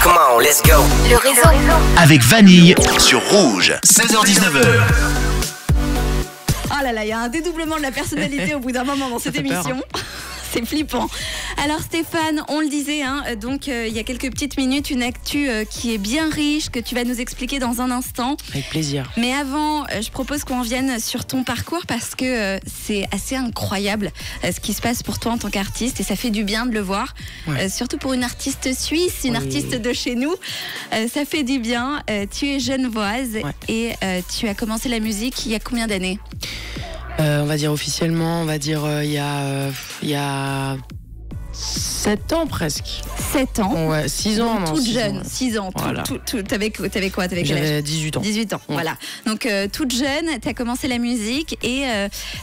Come on, let's go. Le réseau. Avec Vanille sur Rouge. 16h-19h. Oh là là, il y a un dédoublement de la personnalité au bout d'un moment dans cette émission. C'est flippant. Alors Stéphane, on le disait, donc il y a quelques petites minutes, une actu qui est bien riche, que tu vas nous expliquer dans un instant. Avec plaisir. Mais avant, je propose qu'on vienne sur ton parcours parce que c'est assez incroyable ce qui se passe pour toi en tant qu'artiste et ça fait du bien de le voir. Ouais. Surtout pour une artiste suisse, une artiste de chez nous. Ça fait du bien. Tu es genevoise et tu as commencé la musique il y a combien d'années ? On va dire officiellement, il y a 7 ans presque. 7 ans. Ouais, 6 ans. Donc, non, toute 6 jeune, ans. 6 ans. Voilà. T'avais quoi ? T'avais quel âge ? J'avais 18 ans. 18 ans, Ouais. voilà. Donc toute jeune, t'as commencé la musique et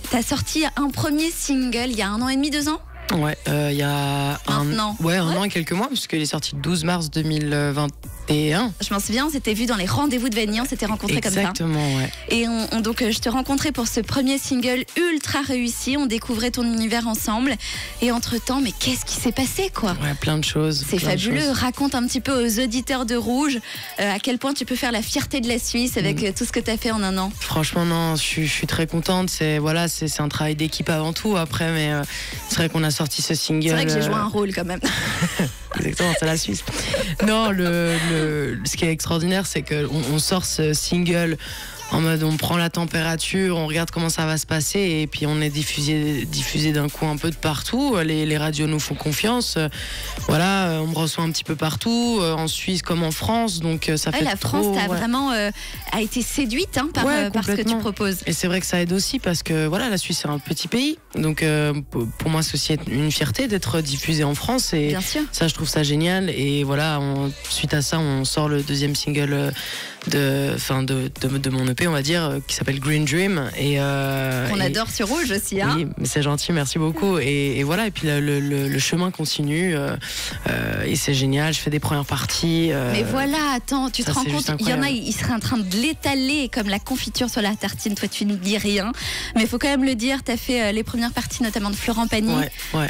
t'as sorti un premier single il y a 1 an et demi, 2 ans ? Ouais, il y a un an et quelques mois, parce qu'il est sorti le 12 mars 2021. Je m'en souviens, on s'était vu dans les rendez-vous de Vanille, on s'était rencontrés comme ça. Exactement, ouais. Et donc je te rencontrais pour ce premier single ultra réussi, on découvrait ton univers ensemble. Et entre-temps, mais qu'est-ce qui s'est passé quoi ? Ouais, plein de choses. C'est fabuleux, raconte un petit peu aux auditeurs de Rouge à quel point tu peux faire la fierté de la Suisse avec tout ce que tu as fait en 1 an. Franchement, non, je suis très contente. C'est un travail d'équipe avant tout. Après, mais c'est vrai qu'on a sorti ce single. C'est vrai que j'ai joué un rôle quand même. Exactement, c'est la Suisse. Non, ce qui est extraordinaire, c'est qu'on sort ce single en mode on prend la température, on regarde comment ça va se passer et puis on est diffusé d'un coup un peu de partout. Les radios nous font confiance. Voilà, on me reçoit un petit peu partout, en Suisse comme en France. Donc ça fait la France vraiment a été séduite par ce que tu proposes. Et c'est vrai que ça aide aussi parce que voilà, la Suisse c'est un petit pays. Donc pour moi c'est aussi une fierté d'être diffusé en France et bien sûr. Ça je trouve ça génial. Et voilà, suite à ça on sort le deuxième single de mon EP, on va dire, qui s'appelle Green Dream qu'on adore sur Rouge aussi. Oui, mais c'est gentil, merci beaucoup. Et voilà, et puis le chemin continue et c'est génial. Je fais des premières parties. Mais voilà, attends, tu te rends compte, il y en a, ils seraient en train de l'étaler comme la confiture sur la tartine. Toi, tu ne dis rien, mais il faut quand même le dire. Tu as fait les premières parties, notamment de Florent Pagny. Ouais.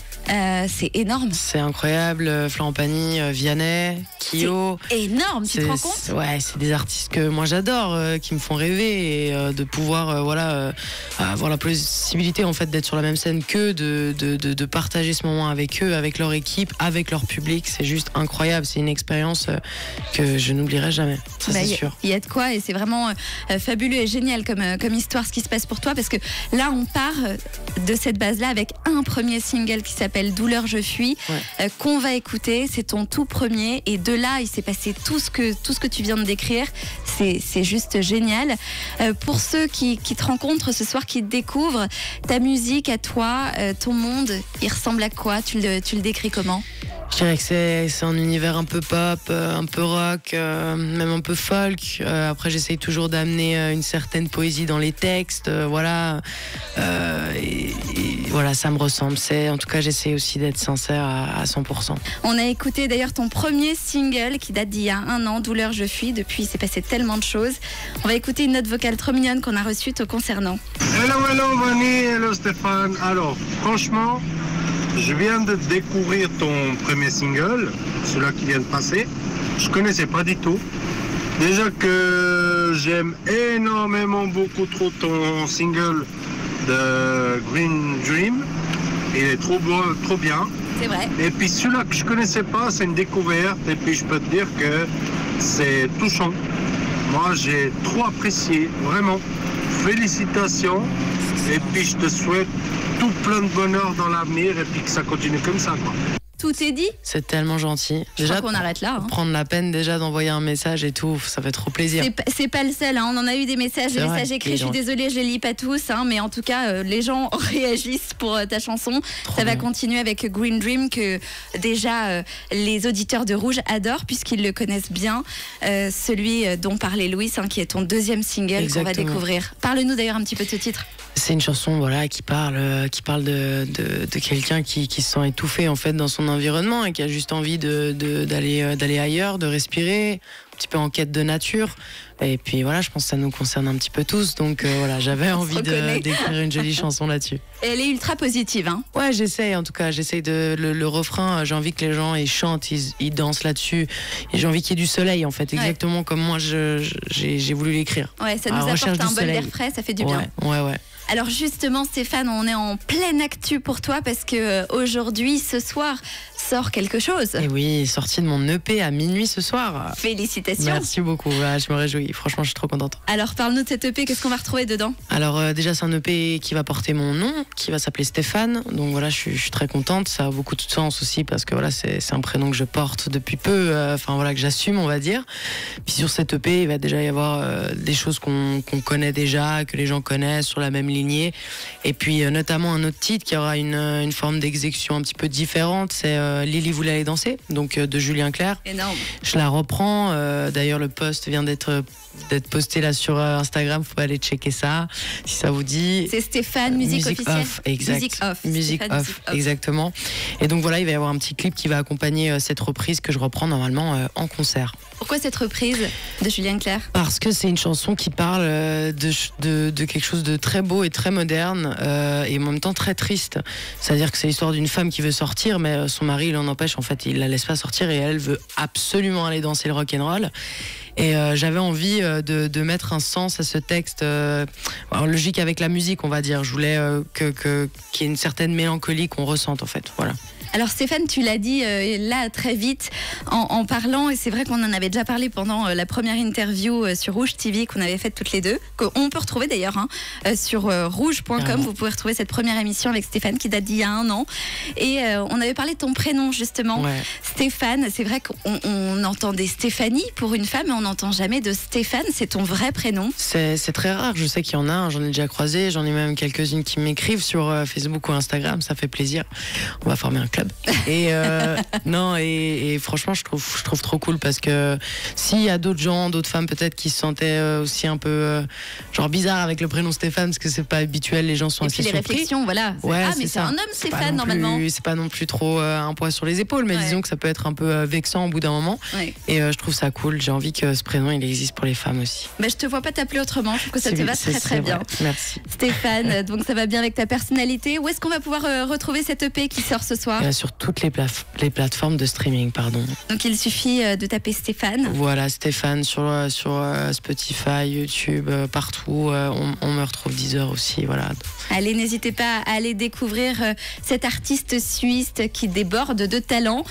C'est énorme. C'est incroyable. Florent Pagny, Vianney, Kyo. C'est énorme. Tu te rends compte ? Ouais, c'est des artistes que moi j'adore, qui me font rêver et de pouvoir avoir la possibilité en fait d'être sur la même scène que de partager ce moment avec eux, avec leur équipe, avec leur public. C'est juste incroyable. C'est une expérience que je n'oublierai jamais. Ça, c'est sûr. Il y a de quoi et c'est vraiment fabuleux et génial comme histoire ce qui se passe pour toi parce que là on part de cette base-là avec un premier single qui s'appelle Douleur je fuis qu'on va écouter. C'est ton tout premier et de là il s'est passé tout ce que tu viens de décrire. C'est juste génial. Pour ceux qui te rencontrent ce soir, qui te découvrent, ta musique à toi, ton monde, il ressemble à quoi ? Tu le décris comment ? Je dirais que c'est un univers un peu pop, un peu rock, même un peu folk. Après, j'essaye toujours d'amener une certaine poésie dans les textes. Voilà, et voilà, ça me ressemble. En tout cas, j'essaie aussi d'être sincère à 100%. On a écouté d'ailleurs ton premier single qui date d'il y a 1 an, Douleur je fuis. Depuis, il s'est passé tellement de choses. On va écouter une note vocale trop mignonne qu'on a reçue te concernant. Hello Vanille, hello Stéphane. Alors, franchement, je viens de découvrir ton premier single, celui-là qui vient de passer. Je connaissais pas du tout. Déjà que j'aime énormément beaucoup trop ton single de Green Dream. Il est trop beau, trop bien. C'est vrai. Et puis celui-là que je connaissais pas, c'est une découverte. Et puis je peux te dire que c'est touchant. Moi, j'ai trop apprécié, vraiment. Félicitations. Et puis je te souhaite tout plein de bonheur dans l'avenir et puis que ça continue comme ça, quoi. Tout est dit ? C'est tellement gentil. Je crois qu'on arrête là. Prendre la peine déjà d'envoyer un message et tout, ça fait trop plaisir. C'est pas le seul, on en a eu des messages écrits, je suis désolée, je les lis pas tous, mais en tout cas, les gens réagissent pour ta chanson. Ça va continuer avec Green Dream que déjà les auditeurs de Rouge adorent puisqu'ils le connaissent bien. Celui dont parlait Louis, qui est ton deuxième single qu'on va découvrir. Parle-nous d'ailleurs un petit peu de ce titre. C'est une chanson qui parle de quelqu'un qui se sent étouffé en fait dans son environnement et qui a juste envie d'aller ailleurs, de respirer. petit peu en quête de nature. Et puis voilà, je pense que ça nous concerne un petit peu tous. Donc voilà, j'avais envie d'écrire une jolie chanson là-dessus. Et elle est ultra positive, hein. Ouais, j'essaye en tout cas. J'essaye le refrain. J'ai envie que les gens ils chantent, ils dansent là-dessus. Et j'ai envie qu'il y ait du soleil en fait, exactement comme moi j'ai voulu l'écrire. Ouais, ça nous apporte un bol d'air frais, ça fait du bien. Ouais. Alors justement, Stéphane, on est en pleine actu pour toi parce que aujourd'hui, ce soir, sort quelque chose. Et oui, sortie de mon EP à minuit ce soir. Félicitations. Merci beaucoup, je me réjouis. Franchement, je suis trop contente. Alors, parle-nous de cet EP, qu'est-ce qu'on va retrouver dedans? Alors déjà, c'est un EP qui va porter mon nom, qui va s'appeler Stéphane. Donc voilà, je suis très contente. Ça a beaucoup de sens aussi parce que voilà, c'est un prénom que je porte depuis peu, que j'assume, on va dire. Puis sur cet EP, il va déjà y avoir des choses qu'on connaît déjà, que les gens connaissent sur la même lignée. Et puis notamment un autre titre qui aura une forme d'exécution un petit peu différente, c'est Lily voulait aller danser, donc de Julien Clerc. Énorme. Je la reprends, d'ailleurs le post vient d'être posté là sur Instagram, faut aller checker ça si ça vous dit. C'est Stéphane, musique officielle. Off, exact. Musique Stéphane, off, exactement. Et donc voilà, il va y avoir un petit clip qui va accompagner cette reprise que je reprends normalement en concert. Pourquoi cette reprise de Julien Clerc? Parce que c'est une chanson qui parle de quelque chose de très beau et très moderne et en même temps très triste. C'est-à-dire que c'est l'histoire d'une femme qui veut sortir, mais son mari l'en empêche. En fait, il la laisse pas sortir et elle veut absolument aller danser le rock'n'roll. Et j'avais envie de mettre un sens à ce texte, logique avec la musique, on va dire. Je voulais qu'il y ait une certaine mélancolie qu'on ressente, en fait. Voilà. Alors Stéphane, tu l'as dit là très vite en parlant, et c'est vrai qu'on en avait déjà parlé pendant la première interview sur Rouge TV qu'on avait faite toutes les deux, qu'on peut retrouver d'ailleurs sur rouge.com. Vous pouvez retrouver cette première émission avec Stéphane qui date d'il y a 1 an. Et on avait parlé de ton prénom justement, Stéphane. C'est vrai qu'on entendait Stéphanie pour une femme, mais on n'entend jamais de Stéphane. C'est ton vrai prénom? C'est très rare, je sais qu'il y en a, j'en ai déjà croisé, j'en ai même quelques-unes qui m'écrivent sur Facebook ou Instagram, ça fait plaisir. On va former un club. Et non, et franchement je trouve trop cool parce que s'il y a d'autres gens, d'autres femmes peut-être qui se sentaient aussi un peu genre bizarre avec le prénom Stéphane parce que c'est pas habituel, les gens sont assez surpris. Et puis les réflexions, voilà. Mais c'est un homme Stéphane normalement. C'est pas non plus trop un poids sur les épaules, mais disons que ça peut être un peu vexant au bout d'un moment. Et je trouve ça cool. J'ai envie que ce prénom il existe pour les femmes aussi. Je te vois pas t'appeler autrement. Je trouve que ça te va très bien. Merci. Stéphane, donc ça va bien avec ta personnalité. Où est-ce qu'on va pouvoir retrouver cette EP qui sort ce soir? Sur toutes les plateformes de streaming, pardon. Donc il suffit de taper Stéphane. Voilà, Stéphane sur Spotify, YouTube, partout. On me retrouve Deezer aussi, voilà. Allez, n'hésitez pas à aller découvrir cet artiste suisse qui déborde de talent.